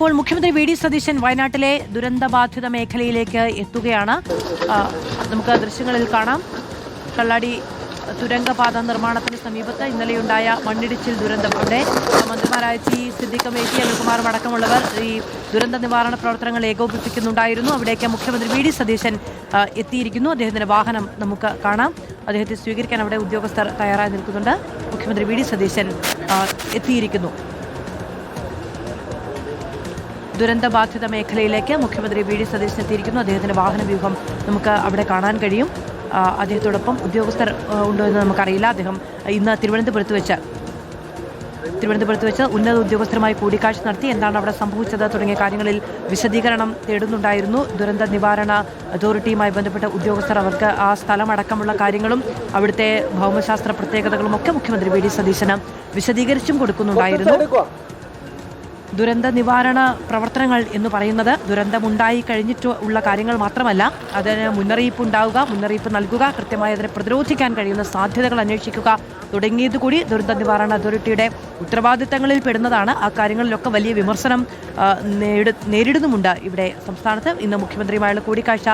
ഇപ്പോൾ മുഖ്യമന്ത്രി V D Satheesan വയനാട്ടിലെ ദുരന്തബാധിത മേഖലയിലേക്ക് എത്തുകയാണ്. നമുക്ക് ദൃശ്യങ്ങളിൽ കാണാം. കള്ളാടി തുരങ്കപാത നിർമ്മാണത്തിന് സമീപത്ത് ഇന്നലെയുണ്ടായ മണ്ണിടിച്ചിൽ ദുരന്തം. അവിടെ മന്ത്രിമാരായ സിദ്ദിഖ് മേറ്റി, അനിൽകുമാറും അടക്കമുള്ളവർ ഈ ദുരന്ത നിവാരണ പ്രവർത്തനങ്ങൾ ഏകോപിപ്പിക്കുന്നുണ്ടായിരുന്നു. അവിടേക്ക് മുഖ്യമന്ത്രി വി ഡി സതീശൻ എത്തിയിരിക്കുന്നു. അദ്ദേഹത്തിന്റെ വാഹനം നമുക്ക് കാണാം. അദ്ദേഹത്തെ സ്വീകരിക്കാൻ അവിടെ ഉദ്യോഗസ്ഥർ തയ്യാറായി നിൽക്കുന്നുണ്ട്. മുഖ്യമന്ത്രി വി ഡി സതീശൻ എത്തിയിരിക്കുന്നു. ദുരന്തബാധിത മേഖലയിലേക്ക് മുഖ്യമന്ത്രി വി ഡി സതീശൻ എത്തിയിരിക്കുന്നു. അദ്ദേഹത്തിന്റെ വാഹന വ്യൂഹം നമുക്ക് അവിടെ കാണാൻ കഴിയും. അദ്ദേഹത്തോടൊപ്പം ഉദ്യോഗസ്ഥർ ഉണ്ടോ എന്ന് നമുക്കറിയില്ല. അദ്ദേഹം ഇന്ന് തിരുവനന്തപുരത്ത് വെച്ച് ഉന്നത ഉദ്യോഗസ്ഥരുമായി കൂടിക്കാഴ്ച നടത്തി എന്താണ് അവിടെ സംഭവിച്ചത് തുടങ്ങിയ കാര്യങ്ങളിൽ വിശദീകരണം തേടുന്നുണ്ടായിരുന്നു. ദുരന്ത നിവാരണ അതോറിറ്റിയുമായി ബന്ധപ്പെട്ട ഉദ്യോഗസ്ഥർ അവർക്ക് ആ സ്ഥലമടക്കമുള്ള കാര്യങ്ങളും അവിടുത്തെ ഭൗമശാസ്ത്ര പ്രത്യേകതകളും ഒക്കെ മുഖ്യമന്ത്രി വി ഡി സതീശന് വിശദീകരിച്ചും കൊടുക്കുന്നുണ്ടായിരുന്നു. ദുരന്ത നിവാരണ പ്രവർത്തനങ്ങൾ എന്ന് പറയുന്നത് ദുരന്തമുണ്ടായി കഴിഞ്ഞിട്ട് ഉള്ള കാര്യങ്ങൾ മാത്രമല്ല, അതിന് മുന്നറിയിപ്പ് ഉണ്ടാവുക, മുന്നറിയിപ്പ് നൽകുക, കൃത്യമായി അതിനെ പ്രതിരോധിക്കാൻ കഴിയുന്ന സാധ്യതകൾ അന്വേഷിക്കുക തുടങ്ങിയത് കൂടി ദുരന്ത നിവാരണ അതോറിറ്റിയുടെ ഉത്തരവാദിത്തങ്ങളിൽ പെടുന്നതാണ്. ആ കാര്യങ്ങളിലൊക്കെ വലിയ വിമർശനം നേരിടുന്നുമുണ്ട് ഇവിടെ സംസ്ഥാനത്ത്. ഇന്ന് മുഖ്യമന്ത്രിയുമായുള്ള കൂടിക്കാഴ്ച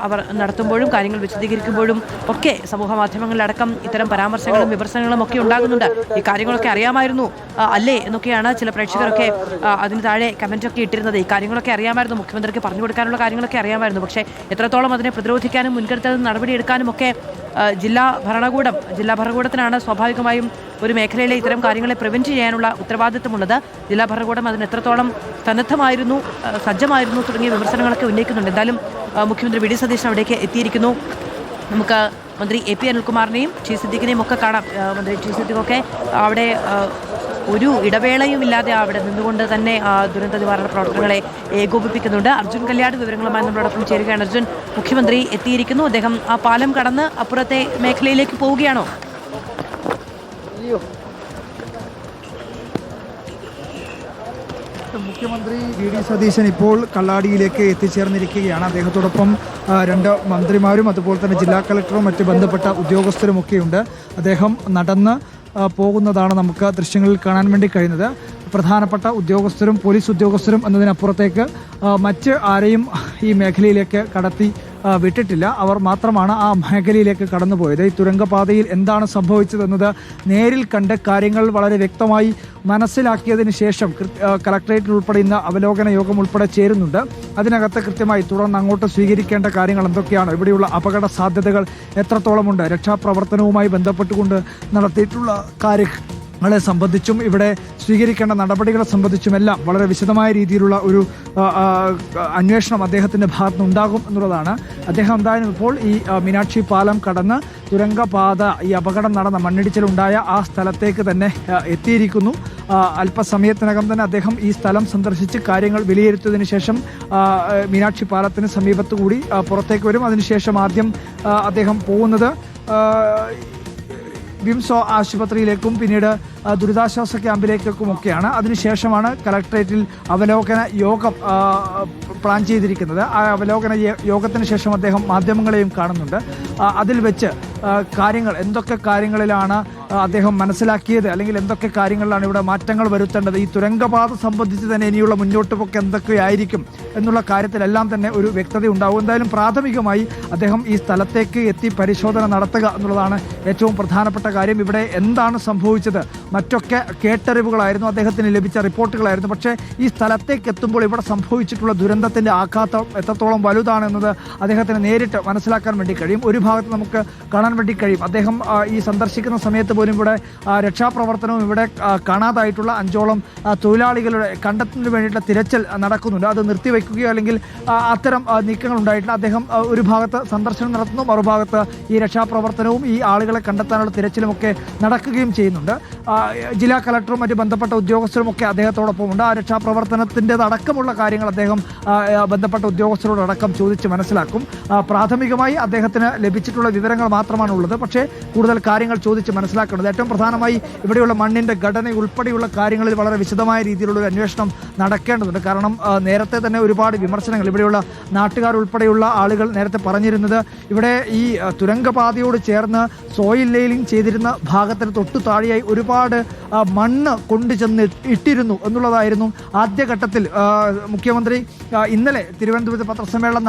അവർ നടത്തുമ്പോഴും കാര്യങ്ങൾ വിശദീകരിക്കുമ്പോഴും ഒക്കെ സമൂഹ മാധ്യമങ്ങളിലടക്കം ഇത്തരം പരാമർശങ്ങളും വിമർശനങ്ങളും ഒക്കെ ഉണ്ടാകുന്നുണ്ട്. ഈ കാര്യങ്ങളൊക്കെ അറിയാമായിരുന്നു അല്ലേ എന്നൊക്കെയാണ് ചില പ്രേക്ഷകരൊക്കെ അതിന് താഴെ കമന്റൊക്കെ ഇട്ടിരുന്നത്. ഈ കാര്യങ്ങളൊക്കെ അറിയാമായിരുന്നു, മുഖ്യമന്ത്രിക്ക് പറഞ്ഞു കൊടുക്കാനുള്ള കാര്യങ്ങളൊക്കെ അറിയാമായിരുന്നു. പക്ഷേ എത്രത്തോളം അതിനെ പ്രതിരോധിക്കാനും മുൻകരുതൽ നടപടിയെടുക്കാനും ഒക്കെ ജില്ലാ ഭരണകൂടത്തിനാണ് സ്വാഭാവികമായും ഒരു മേഖലയിലെ ഇത്തരം കാര്യങ്ങളെ പ്രിവെന്റ് ചെയ്യാനുള്ള ഉത്തരവാദിത്തമുള്ളത്. ജില്ലാ ഭരണകൂടം അതിന് എത്രത്തോളം സജ്ജമായിരുന്നു തുടങ്ങിയ വിമർശനങ്ങളൊക്കെ ഉന്നയിക്കുന്നുണ്ട്. എന്തായാലും മുഖ്യമന്ത്രി വി ഡി സതീശൻ അവിടേക്ക് എത്തിയിരിക്കുന്നു. നമുക്ക് മന്ത്രി എ പി അനിൽകുമാറിനെയും സിദ്ദിഖിനെയും ഒക്കെ കാണാം. മന്ത്രി സിദ്ദിഖൊക്കെ അവിടെ ഒരു ഇടവേളയും ഇല്ലാതെ അവിടെ നിന്നുകൊണ്ട് തന്നെ ദുരന്ത നിവാരണ പ്രവർത്തനങ്ങളെ ഏകോപിപ്പിക്കുന്നുണ്ട്. അർജുൻ കല്യാട് വിവരങ്ങളുമായി നമ്മളോടൊപ്പം ചേരുകയാണ്. അർജുൻ, മുഖ്യമന്ത്രി എത്തിയിരിക്കുന്നു. അദ്ദേഹം ആ പാലം കടന്ന് അപ്പുറത്തെ മേഖലയിലേക്ക് പോവുകയാണോ? മുഖ്യമന്ത്രി വി ഡി സതീശൻ ഇപ്പോൾ കള്ളാടിയിലേക്ക് എത്തിച്ചേർന്നിരിക്കുകയാണ്. അദ്ദേഹത്തോടൊപ്പം രണ്ട് മന്ത്രിമാരും അതുപോലെ തന്നെ ജില്ലാ കളക്ടറും മറ്റ് ബന്ധപ്പെട്ട ഉദ്യോഗസ്ഥരുമൊക്കെയുണ്ട്. അദ്ദേഹം നടന്ന് പോകുന്നതാണ് നമുക്ക് ദൃശ്യങ്ങളിൽ കാണാൻ വേണ്ടി കഴിയുന്നത്. പ്രധാനപ്പെട്ട ഉദ്യോഗസ്ഥരും പോലീസ് ഉദ്യോഗസ്ഥരും എന്നതിനപ്പുറത്തേക്ക് മറ്റ് ആരെയും ഈ മേഖലയിലേക്ക് കടത്തി വിട്ടിട്ടില്ല. അവർ മാത്രമാണ് ആ മേഖലയിലേക്ക് കടന്നുപോയത്. ഈ തുരങ്കപാതയിൽ എന്താണ് സംഭവിച്ചതെന്നത് നേരിൽ കണ്ട് കാര്യങ്ങൾ വളരെ വ്യക്തമായി മനസ്സിലാക്കിയതിന് ശേഷം കളക്ടറേറ്റിൽ ഉൾപ്പെടെ ഇന്ന് അവലോകന യോഗം ഉൾപ്പെടെ ചേരുന്നുണ്ട്. അതിനകത്ത് കൃത്യമായി തുടർന്ന് അങ്ങോട്ട് സ്വീകരിക്കേണ്ട കാര്യങ്ങൾ എന്തൊക്കെയാണ്, ഇവിടെയുള്ള അപകട സാധ്യതകൾ എത്രത്തോളമുണ്ട്, രക്ഷാപ്രവർത്തനവുമായി ബന്ധപ്പെട്ടുകൊണ്ട് നടത്തിയിട്ടുള്ള കാര്യങ്ങളെ സംബന്ധിച്ചും ഇവിടെ സ്വീകരിക്കേണ്ട നടപടികളെ സംബന്ധിച്ചുമെല്ലാം വളരെ വിശദമായ രീതിയിലുള്ള ഒരു അന്വേഷണം അദ്ദേഹത്തിൻ്റെ ഭാഗത്ത് ഉണ്ടാകും എന്നുള്ളതാണ്. അദ്ദേഹം എന്തായാലും ഇപ്പോൾ ഈ മീനാക്ഷി പാലം കടന്ന് തുരങ്കപാത ഈ അപകടം നടന്ന മണ്ണിടിച്ചിലുണ്ടായ ആ സ്ഥലത്തേക്ക് തന്നെ എത്തിയിരിക്കുന്നു. അല്പസമയത്തിനകം തന്നെ അദ്ദേഹം ഈ സ്ഥലം സന്ദർശിച്ച് കാര്യങ്ങൾ വിലയിരുത്തിയതിനു ശേഷം മീനാക്ഷി പാലത്തിന് സമീപത്തുകൂടി പുറത്തേക്ക് വരും. അതിനുശേഷം ആദ്യം അദ്ദേഹം പോകുന്നത് വിംസ് ആശുപത്രിയിലേക്കും പിന്നീട് ദുരിതാശ്വാസ ക്യാമ്പിലേക്കൊക്കെയാണ്. അതിനുശേഷമാണ് കളക്ടറേറ്റിൽ അവലോകന യോഗം പ്ലാൻ ചെയ്തിരിക്കുന്നത്. ആ അവലോകന യോഗത്തിന് ശേഷം അദ്ദേഹം മാധ്യമങ്ങളെയും കാണുന്നുണ്ട്. അതിൽ വെച്ച് എന്തൊക്കെ കാര്യങ്ങളിലാണ് അദ്ദേഹം മനസ്സിലാക്കിയത്, അല്ലെങ്കിൽ എന്തൊക്കെ കാര്യങ്ങളിലാണ് ഇവിടെ മാറ്റങ്ങൾ വരുത്തേണ്ടത്, ഈ തുരങ്കപാത സംബന്ധിച്ച് തന്നെ ഇനിയുള്ള മുന്നോട്ടുപോക്ക് എന്തൊക്കെയായിരിക്കും എന്നുള്ള കാര്യത്തിലെല്ലാം തന്നെ ഒരു വ്യക്തത ഉണ്ടാവും. എന്തായാലും പ്രാഥമികമായി അദ്ദേഹം ഈ സ്ഥലത്തേക്ക് എത്തി പരിശോധന നടത്തുക എന്നുള്ളതാണ് ഏറ്റവും പ്രധാനപ്പെട്ട കാര്യം. ഇവിടെ എന്താണ് സംഭവിച്ചത്, മറ്റൊക്കെ കേട്ടറിവുകളായിരുന്നു, അദ്ദേഹത്തിന് ലഭിച്ച റിപ്പോർട്ടുകളായിരുന്നു. പക്ഷേ ഈ സ്ഥലത്തേക്ക് എത്തുമ്പോൾ ഇവിടെ സംഭവിച്ചിട്ടുള്ള ദുരന്തത്തിൻ്റെ ആഘാതം എത്രത്തോളം വലുതാണെന്നത് അദ്ദേഹത്തിന് നേരിട്ട് മനസ്സിലാക്കാൻ വേണ്ടി കഴിയും. ഒരു ഭാഗത്ത് നമുക്ക് കാണാൻ വേണ്ടി കഴിയും, അദ്ദേഹം ഈ സന്ദർശിക്കുന്ന സമയത്ത് പോലും ഇവിടെ രക്ഷാപ്രവർത്തനവും ഇവിടെ കാണാതായിട്ടുള്ള 5ഓളം തൊഴിലാളികളുടെ കണ്ടെത്തുന്നതിന് വേണ്ടിയിട്ടുള്ള തിരച്ചിൽ നടക്കുന്നുണ്ട്. അത് നിർത്തിവെക്കുകയോ അല്ലെങ്കിൽ അത്തരം നീക്കങ്ങൾ ഉണ്ടായിട്ടില്ല. അദ്ദേഹം ഒരു ഭാഗത്ത് സന്ദർശനം നടത്തുന്നു, മറുഭാഗത്ത് ഈ രക്ഷാപ്രവർത്തനവും ഈ ആളുകളെ കണ്ടെത്താനുള്ള തിരച്ചിലുമൊക്കെ നടക്കുകയും ചെയ്യുന്നുണ്ട്. ജില്ലാ കളക്ടറും മറ്റ് ബന്ധപ്പെട്ട ഉദ്യോഗസ്ഥരും ഒക്കെ അദ്ദേഹത്തോടൊപ്പം ഉണ്ട്. ആ രക്ഷാപ്രവർത്തനത്തിൻ്റെതടക്കമുള്ള കാര്യങ്ങൾ അദ്ദേഹം ബന്ധപ്പെട്ട ഉദ്യോഗസ്ഥരോടടക്കം ചോദിച്ച് മനസ്സിലാക്കും. പ്രാഥമികമായി അദ്ദേഹത്തിന് ലഭിച്ചിട്ടുള്ള വിവരങ്ങൾ മാത്രമാണ് ഉള്ളത്. പക്ഷേ കൂടുതൽ കാര്യങ്ങൾ ചോദിച്ച് മനസ്സിലാക്കി മനസ്സിലാക്കേണ്ടത്. ഏറ്റവും പ്രധാനമായി ഇവിടെയുള്ള മണ്ണിൻ്റെ ഘടന ഉൾപ്പെടെയുള്ള കാര്യങ്ങളിൽ വളരെ വിശദമായ രീതിയിലുള്ള ഒരു അന്വേഷണം നടക്കേണ്ടതുണ്ട്. കാരണം നേരത്തെ തന്നെ ഒരുപാട് വിമർശനങ്ങൾ ഇവിടെയുള്ള നാട്ടുകാർ ഉൾപ്പെടെയുള്ള ആളുകൾ നേരത്തെ പറഞ്ഞിരുന്നത് ഇവിടെ ഈ തുരങ്കപാതയോട് ചേർന്ന് സോയിൽ ലെയിലിംഗ് ചെയ്തിരുന്ന ഭാഗത്തിന് തൊട്ടു താഴെയായി ഒരുപാട് മണ്ണ് കൊണ്ടുചെന്ന് ഇട്ടിരുന്നു എന്നുള്ളതായിരുന്നു ആദ്യഘട്ടത്തിൽ മുഖ്യമന്ത്രി ഇന്നലെ തിരുവനന്തപുരത്ത് പത്രസമ്മേളനം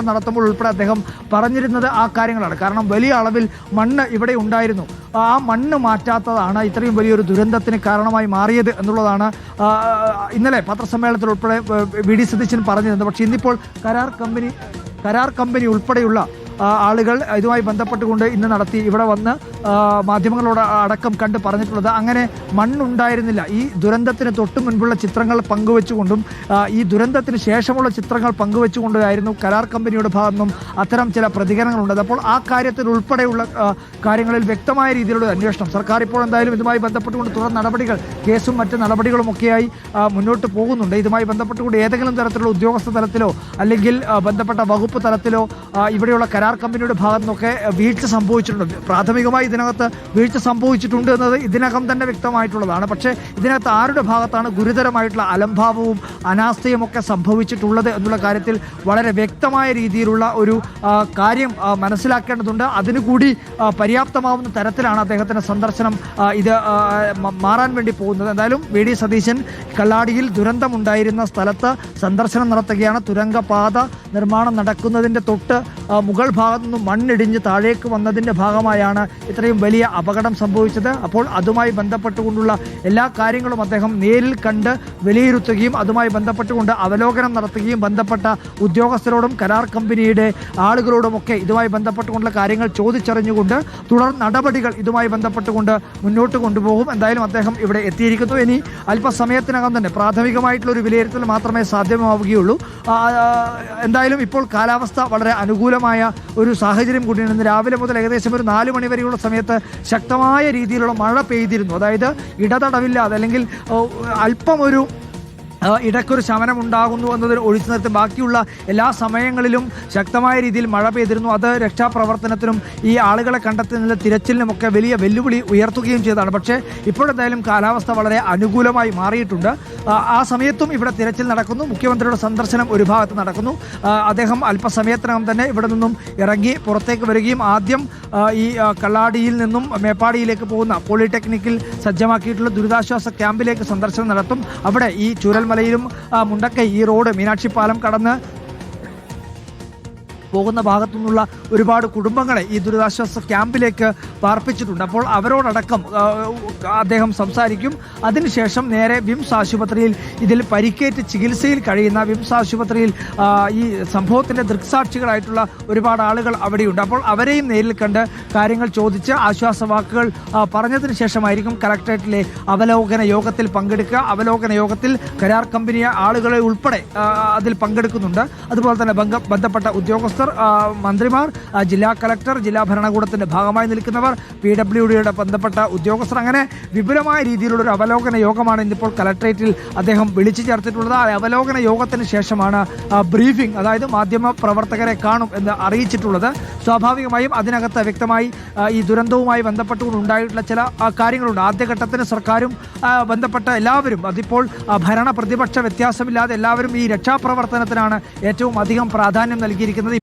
നടത്തുമ്പോൾ ഉൾപ്പെടെ അദ്ദേഹം പറഞ്ഞിരുന്നത് ആ കാര്യങ്ങളാണ്. കാരണം വലിയ അളവിൽ മണ്ണ് ഇവിടെ ഉണ്ടായിരുന്നു. ആ മണ്ണ് മാറ്റാത്തതാണ് ഇത്രയും വലിയൊരു ദുരന്തത്തിന് കാരണമായി മാറിയത് എന്നുള്ളതാണ് ഇന്നലെ പത്രസമ്മേളനത്തിൽ ഉൾപ്പെടെ വി.ഡി. സതീശൻ പറഞ്ഞിരുന്നത്. പക്ഷേ ഇന്നിപ്പോൾ കരാർ കമ്പനി ഉൾപ്പെടെയുള്ള ആളുകൾ ഇതുമായി ബന്ധപ്പെട്ടുകൊണ്ട് ഇന്ന് നടത്തി ഇവിടെ വന്ന് മാധ്യമങ്ങളോട് അടക്കം കണ്ട് പറഞ്ഞിട്ടുള്ളത് അങ്ങനെ മണ്ണുണ്ടായിരുന്നില്ല. ഈ ദുരന്തത്തിന് തൊട്ട് മുൻപുള്ള ചിത്രങ്ങൾ പങ്കുവെച്ചുകൊണ്ടും ഈ ദുരന്തത്തിന് ശേഷമുള്ള ചിത്രങ്ങൾ പങ്കുവെച്ചുകൊണ്ടായിരുന്നു കരാർ കമ്പനിയുടെ ഭാഗത്തു നിന്നും അത്തരം ചില പ്രതികരണങ്ങളുണ്ട്. അപ്പോൾ ആ കാര്യത്തിൽ ഉൾപ്പെടെയുള്ള കാര്യങ്ങളിൽ വ്യക്തമായ രീതിയിലുള്ള അന്വേഷണം സർക്കാർ ഇപ്പോൾ എന്തായാലും ഇതുമായി ബന്ധപ്പെട്ടുകൊണ്ട് തുടർ നടപടികൾ കേസും മറ്റ് നടപടികളുമൊക്കെയായി മുന്നോട്ട് പോകുന്നുണ്ട്. ഇതുമായി ബന്ധപ്പെട്ടുകൊണ്ട് ഏതെങ്കിലും തരത്തിലുള്ള ഉദ്യോഗസ്ഥ തലത്തിലോ അല്ലെങ്കിൽ ബന്ധപ്പെട്ട വകുപ്പ് തലത്തിലോ ഇവിടെയുള്ള കരാർ കമ്പനിയുടെ ഭാഗത്തു നിന്നൊക്കെ വീഴ്ച സംഭവിച്ചിട്ടുണ്ട്. പ്രാഥമികമായി ഇതിനകത്ത് വീഴ്ച സംഭവിച്ചിട്ടുണ്ട് എന്നത് ഇതിനകം തന്നെ വ്യക്തമായിട്ടുള്ളതാണ്. പക്ഷേ ഇതിനകത്ത് ആരുടെ ഭാഗത്താണ് ഗുരുതരമായിട്ടുള്ള അലംഭാവവും അനാസ്ഥയും ഒക്കെ സംഭവിച്ചിട്ടുള്ളത് എന്നുള്ള കാര്യത്തിൽ വളരെ വ്യക്തമായ രീതിയിലുള്ള ഒരു കാര്യം മനസ്സിലാക്കേണ്ടതുണ്ട്. അതിനുകൂടി പര്യാപ്തമാവുന്ന തരത്തിലാണ് അദ്ദേഹത്തിൻ്റെ സന്ദർശനം ഇത് മാറാൻ വേണ്ടി പോകുന്നത്. എന്തായാലും വി.ഡി. സതീശൻ കള്ളാടിയിൽ ദുരന്തമുണ്ടായിരുന്ന സ്ഥലത്ത് സന്ദർശനം നടത്തുകയാണ്. തുരങ്കപാത നിർമ്മാണം നടക്കുന്നതിൻ്റെ തൊട്ട് മുകൾ ഭാഗത്തു നിന്നും മണ്ണിടിഞ്ഞ് താഴേക്ക് വന്നതിൻ്റെ ഭാഗമായാണ് ഇത്രയും വലിയ അപകടം സംഭവിച്ചത്. അപ്പോൾ അതുമായി ബന്ധപ്പെട്ടുകൊണ്ടുള്ള എല്ലാ കാര്യങ്ങളും അദ്ദേഹം നേരിൽ കണ്ട് വിലയിരുത്തുകയും അതുമായി ബന്ധപ്പെട്ടുകൊണ്ട് അവലോകനം നടത്തുകയും ബന്ധപ്പെട്ട ഉദ്യോഗസ്ഥരോടും കരാർ കമ്പനിയുടെ ആളുകളോടുമൊക്കെ ഇതുമായി ബന്ധപ്പെട്ടുകൊണ്ടുള്ള കാര്യങ്ങൾ ചോദിച്ചറിഞ്ഞുകൊണ്ട് തുടർ നടപടികൾ ഇതുമായി ബന്ധപ്പെട്ടുകൊണ്ട് മുന്നോട്ട് കൊണ്ടുപോകും. എന്തായാലും അദ്ദേഹം ഇവിടെ എത്തിയിരിക്കുന്നു. ഇനി അല്പസമയത്തിനകം തന്നെ പ്രാഥമികമായിട്ടുള്ള ഒരു വിലയിരുത്തൽ മാത്രമേ സാധ്യമാവുകയുള്ളൂ. എന്തായാലും ഇപ്പോൾ കാലാവസ്ഥ വളരെ അനുകൂലമായ ഒരു സാഹചര്യം കൂടിയാണ്. ഇന്ന് രാവിലെ മുതൽ ഏകദേശം ഒരു 4 മണി വരെയുള്ള സമയത്ത് ശക്തമായ രീതിയിലുള്ള മഴ പെയ്തിരുന്നു. അതായത് ഇടതടവില്ലാതെ അല്ലെങ്കിൽ അല്പം ഒരു ഇടയ്ക്കൊരു ശമനം ഉണ്ടാകുന്നു എന്നതിൽ ഒഴിച്ചു നിർത്തി ബാക്കിയുള്ള എല്ലാ സമയങ്ങളിലും ശക്തമായ രീതിയിൽ മഴ പെയ്തിരുന്നു. അത് രക്ഷാപ്രവർത്തനത്തിനും ഈ ആളുകളെ കണ്ടെത്തുന്നതിന് തിരച്ചിലിനുമൊക്കെ വലിയ വെല്ലുവിളി ഉയർത്തുകയും ചെയ്തതാണ്. പക്ഷേ ഇപ്പോഴെന്തായാലും കാലാവസ്ഥ വളരെ അനുകൂലമായി മാറിയിട്ടുണ്ട്. ആ സമയത്തും ഇവിടെ തിരച്ചിൽ നടക്കുന്നു. മുഖ്യമന്ത്രിയുടെ സന്ദർശനം ഒരു ഭാഗത്ത് നടക്കുന്നു. അദ്ദേഹം അല്പസമയത്തിനകം തന്നെ ഇവിടെ നിന്നും ഇറങ്ങി പുറത്തേക്ക് വരികയും ആദ്യം ഈ കള്ളാടിയിൽ നിന്നും മേപ്പാടിയിലേക്ക് പോകുന്ന പോളിടെക്നിക്കിൽ സജ്ജമാക്കിയിട്ടുള്ള ദുരിതാശ്വാസ ക്യാമ്പിലേക്ക് സന്ദർശനം നടത്തും. അവിടെ ഈ ചൂരൽമലയിലും മുണ്ടക്കൈ ഈ റോഡ് മീനാക്ഷി പാലം കടന്ന് പോകുന്ന ഭാഗത്തു നിന്നുള്ള ഒരുപാട് കുടുംബങ്ങളെ ഈ ദുരിതാശ്വാസ ക്യാമ്പിലേക്ക് പാർപ്പിച്ചിട്ടുണ്ട്. അപ്പോൾ അവരോടടക്കം അദ്ദേഹം സംസാരിക്കും. അതിനുശേഷം നേരെ വിംസ് ആശുപത്രിയിൽ ഇതിൽ പരിക്കേറ്റ് ചികിത്സയിൽ കഴിയുന്ന വിംസ് ആശുപത്രിയിൽ ഈ സംഭവത്തിൻ്റെ ദൃക്സാക്ഷികളായിട്ടുള്ള ഒരുപാട് ആളുകൾ അവിടെയുണ്ട്. അപ്പോൾ അവരെയും നേരിൽ കണ്ട് കാര്യങ്ങൾ ചോദിച്ച് ആശ്വാസവാക്കുകൾ പറഞ്ഞതിന് ശേഷമായിരിക്കും കലക്ടറേറ്റിലെ അവലോകന യോഗത്തിൽ പങ്കെടുക്കുക. അവലോകന യോഗത്തിൽ കരാർ കമ്പനി ആളുകളെ ഉൾപ്പെടെ അതിൽ പങ്കെടുക്കുന്നുണ്ട്. അതുപോലെ തന്നെ ബന്ധപ്പെട്ട ഉദ്യോഗസ്ഥർ, മന്ത്രിമാർ, ജില്ലാ കളക്ടർ, ജില്ലാ ഭരണകൂടത്തിന്റെ ഭാഗമായി നിൽക്കുന്നവർ, PWDയുടെ ബന്ധപ്പെട്ട ഉദ്യോഗസ്ഥർ, അങ്ങനെ വിപുലമായ രീതിയിലുള്ള ഒരു അവലോകന യോഗമാണ് ഇന്നിപ്പോൾ കലക്ടറേറ്റിൽ അദ്ദേഹം വിളിച്ചു ചേർത്തിട്ടുള്ളത്. ആ അവലോകന യോഗത്തിന് ശേഷമാണ് ബ്രീഫിംഗ്, അതായത് മാധ്യമ പ്രവർത്തകരെ കാണും എന്ന് അറിയിച്ചിട്ടുള്ളത്. സ്വാഭാവികമായും അതിനകത്ത് വ്യക്തമായി ഈ ദുരന്തവുമായി ബന്ധപ്പെട്ടുകൊണ്ട് ഉണ്ടായിട്ടുള്ള ചില കാര്യങ്ങളുണ്ട്. ആദ്യഘട്ടത്തിന് സർക്കാരും ബന്ധപ്പെട്ട എല്ലാവരും, അതിപ്പോൾ ഭരണ പ്രതിപക്ഷ വ്യത്യാസമില്ലാതെ എല്ലാവരും ഈ രക്ഷാപ്രവർത്തനത്തിനാണ് ഏറ്റവും അധികം പ്രാധാന്യം നൽകിയിരിക്കുന്നത്.